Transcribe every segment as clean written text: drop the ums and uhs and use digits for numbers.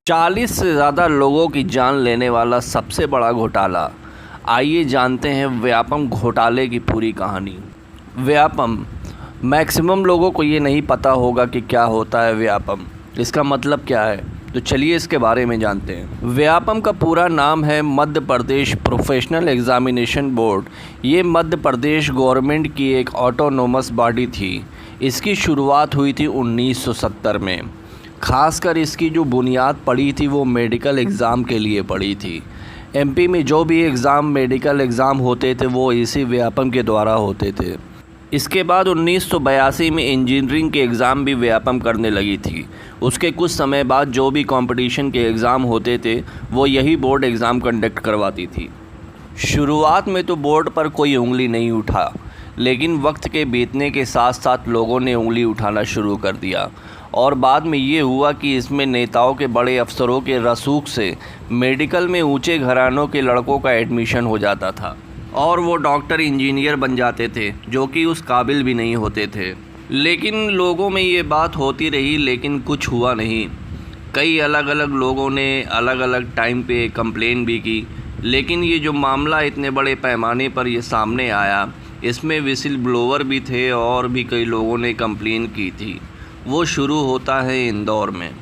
40 से ज़्यादा लोगों की जान लेने वाला सबसे बड़ा घोटाला। आइए जानते हैं व्यापम घोटाले की पूरी कहानी। व्यापम, मैक्सिमम लोगों को ये नहीं पता होगा कि क्या होता है व्यापम, इसका मतलब क्या है। तो चलिए इसके बारे में जानते हैं। व्यापम का पूरा नाम है Madhya Pradesh professional examination board. ये मध्य प्रदेश गवर्नमेंट की एक ऑटोनोमस बॉडी थी। इसकी शुरुआत हुई थी 1970 में। खासकर इसकी जो बुनियाद पड़ी थी वो मेडिकल एग्ज़ाम के लिए पड़ी थी। एमपी में जो भी मेडिकल एग्ज़ाम होते थे वो इसी व्यापम के द्वारा होते थे। इसके बाद 1982 में इंजीनियरिंग के एग्ज़ाम भी व्यापम करने लगी थी। उसके कुछ समय बाद जो भी कंपटीशन के एग्ज़ाम होते थे वो यही बोर्ड एग्ज़ाम कंडक्ट करवाती थी। शुरुआत में तो बोर्ड पर कोई उंगली नहीं उठा, लेकिन वक्त के बीतने के साथ साथ लोगों ने उंगली उठाना शुरू कर दिया और बाद में ये हुआ कि इसमें नेताओं के बड़े अफसरों के रसूख से मेडिकल में ऊंचे घरानों के लड़कों का एडमिशन हो जाता था और वो डॉक्टर इंजीनियर बन जाते थे जो कि उस काबिल भी नहीं होते थे। लेकिन लोगों में ये बात होती रही, लेकिन कुछ हुआ नहीं। कई अलग अलग लोगों ने अलग अलग टाइम पे कंप्लेन भी की, लेकिन ये जो मामला इतने बड़े पैमाने पर ये सामने आया, इसमें विसिल ब्लोअर भी थे और भी कई लोगों ने कंप्लेन की थी। वो शुरू होता है इंदौर में।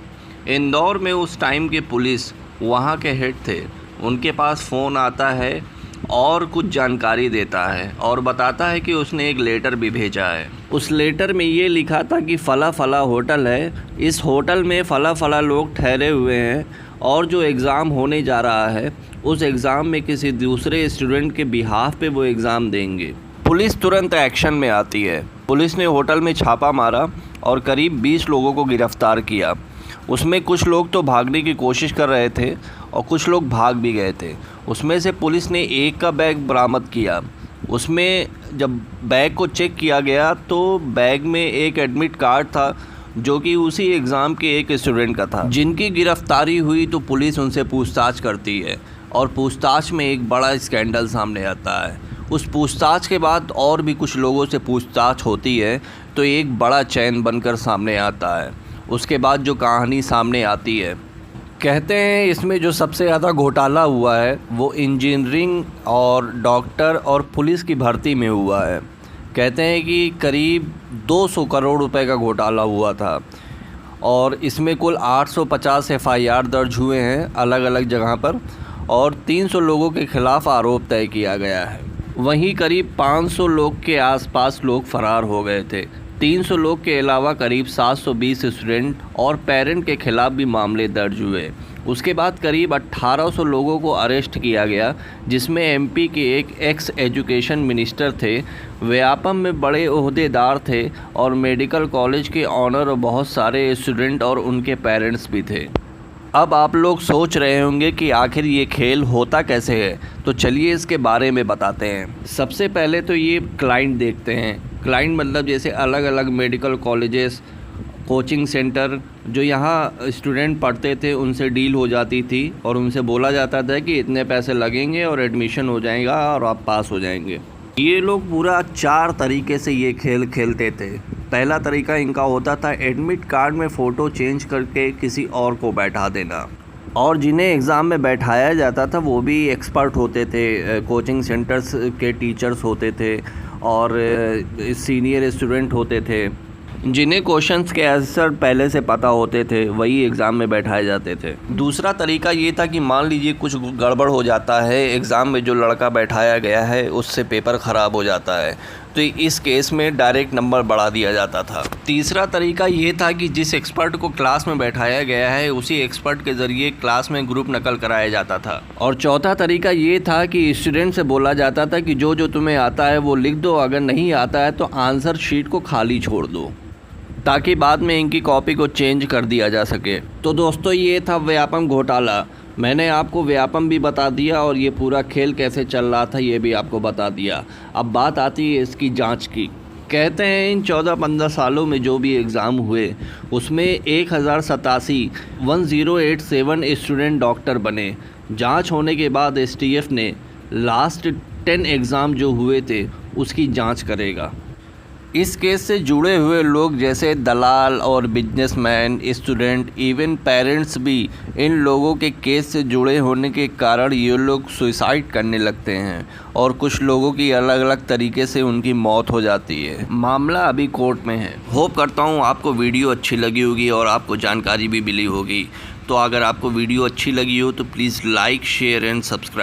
इंदौर में उस टाइम के पुलिस वहाँ के हेड थे, उनके पास फ़ोन आता है और कुछ जानकारी देता है और बताता है कि उसने एक लेटर भी भेजा है। उस लेटर में ये लिखा था कि फ़ला फ़ला होटल है, इस होटल में फ़ला फ़ला लोग ठहरे हुए हैं और जो एग्ज़ाम होने जा रहा है उस एग्ज़ाम में किसी दूसरे स्टूडेंट के बिहाफ पे वो एग्ज़ाम देंगे। पुलिस तुरंत एक्शन में आती है। पुलिस ने होटल में छापा मारा और करीब 20 लोगों को गिरफ़्तार किया। उसमें कुछ लोग तो भागने की कोशिश कर रहे थे और कुछ लोग भाग भी गए थे। उसमें से पुलिस ने एक का बैग बरामद किया। उसमें जब बैग को चेक किया गया तो बैग में एक एडमिट कार्ड था जो कि उसी एग्ज़ाम के एक स्टूडेंट का था। जिनकी गिरफ़्तारी हुई तो पुलिस उनसे पूछताछ करती है और पूछताछ में एक बड़ा स्कैंडल सामने आता है। उस पूछताछ के बाद और भी कुछ लोगों से पूछताछ होती है तो एक बड़ा चैन बनकर सामने आता है। उसके बाद जो कहानी सामने आती है, कहते हैं इसमें जो सबसे ज़्यादा घोटाला हुआ है वो इंजीनियरिंग और डॉक्टर और पुलिस की भर्ती में हुआ है। कहते हैं कि करीब 200 करोड़ रुपए का घोटाला हुआ था और इसमें कुल 850 एफआईआर दर्ज हुए हैं अलग अलग जगह पर और 300 लोगों के खिलाफ़ आरोप तय किया गया है। वहीं करीब 500 लोग के आसपास लोग फरार हो गए थे। 300 लोग के अलावा करीब 720 स्टूडेंट और पेरेंट के खिलाफ भी मामले दर्ज हुए। उसके बाद करीब 1800 लोगों को अरेस्ट किया गया, जिसमें एमपी के एक एक्स एजुकेशन मिनिस्टर थे, व्यापम में बड़े ओहदेदार थे और मेडिकल कॉलेज के ऑनर और बहुत सारे स्टूडेंट और उनके पेरेंट्स भी थे। अब आप लोग सोच रहे होंगे कि आखिर ये खेल होता कैसे है, तो चलिए इसके बारे में बताते हैं। सबसे पहले तो ये क्लाइंट देखते हैं। क्लाइंट मतलब जैसे अलग अलग मेडिकल कॉलेजेस, कोचिंग सेंटर जो यहाँ स्टूडेंट पढ़ते थे उनसे डील हो जाती थी और उनसे बोला जाता था कि इतने पैसे लगेंगे और एडमिशन हो जाएगा और आप पास हो जाएंगे। ये लोग पूरा 4 तरीके से ये खेल खेलते थे। पहला तरीका इनका होता था एडमिट कार्ड में फ़ोटो चेंज करके किसी और को बैठा देना, और जिन्हें एग्ज़ाम में बैठाया जाता था वो भी एक्सपर्ट होते थे, कोचिंग सेंटर्स के टीचर्स होते थे और सीनियर स्टूडेंट होते थे। जिन्हें क्वेश्चंस के आंसर पहले से पता होते थे वही एग्ज़ाम में बैठाए जाते थे। दूसरा तरीका ये था कि मान लीजिए कुछ गड़बड़ हो जाता है, एग्ज़ाम में जो लड़का बैठाया गया है उससे पेपर ख़राब हो जाता है, तो इस केस में डायरेक्ट नंबर बढ़ा दिया जाता था। तीसरा तरीका ये था कि जिस एक्सपर्ट को क्लास में बैठाया गया है उसी एक्सपर्ट के ज़रिए क्लास में ग्रुप नकल कराया जाता था। और चौथा तरीका ये था कि स्टूडेंट से बोला जाता था कि जो जो तुम्हें आता है वो लिख दो, अगर नहीं आता है तो आंसर शीट को खाली छोड़ दो, ताकि बाद में इनकी कॉपी को चेंज कर दिया जा सके। तो दोस्तों ये था व्यापम घोटाला। मैंने आपको व्यापम भी बता दिया और ये पूरा खेल कैसे चल रहा था ये भी आपको बता दिया। अब बात आती है इसकी जांच की। कहते हैं इन 14-15 सालों में जो भी एग्ज़ाम हुए उसमें 1087 स्टूडेंट डॉक्टर बने। जांच होने के बाद एसटीएफ ने लास्ट 10 एग्ज़ाम जो हुए थे उसकी जांच करेगा। इस केस से जुड़े हुए लोग जैसे दलाल और बिजनेसमैन, स्टूडेंट, इवन पेरेंट्स भी इन लोगों के केस से जुड़े होने के कारण ये लोग सुसाइड करने लगते हैं और कुछ लोगों की अलग अलग तरीके से उनकी मौत हो जाती है। मामला अभी कोर्ट में है। होप करता हूँ आपको वीडियो अच्छी लगी होगी और आपको जानकारी भी मिली होगी। तो अगर आपको वीडियो अच्छी लगी हो तो please like, share and subscribe.